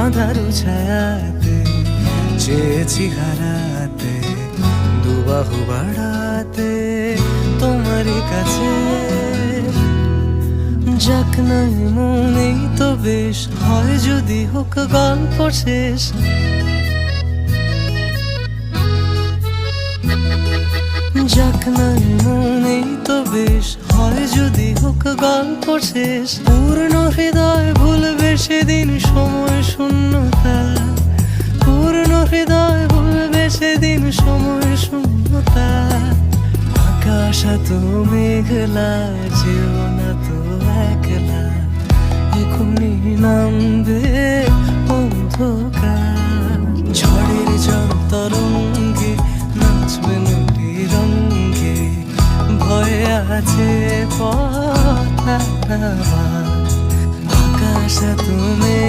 আঁধারু ছায়াতে চেয়েছি হারাতে, দুবাহু বাড়াতে তোমারই কাছে। যাক নাই মনেই তো বেশ, হয় যদি হোক গল্প শেষ। যাক নাই মনেই তো বেশ, হয় যদি হোক গল্প শেষ। পূর্ণ হৃদয় ভুলবে সেদিন সময় শূন্যতা, পূর্ণ হৃদয় ভুলবে সেদিন সময় শূন্যতা। আকাশ তো মেঘলা, যেও না তো একলা, এখনই নামবে অন্ধকার। ঝড়ের জল তরঙ্গে নাচবে নদী রঙ্গে, ভয়ে আছে পথ হারাবার। আকাশ তুমি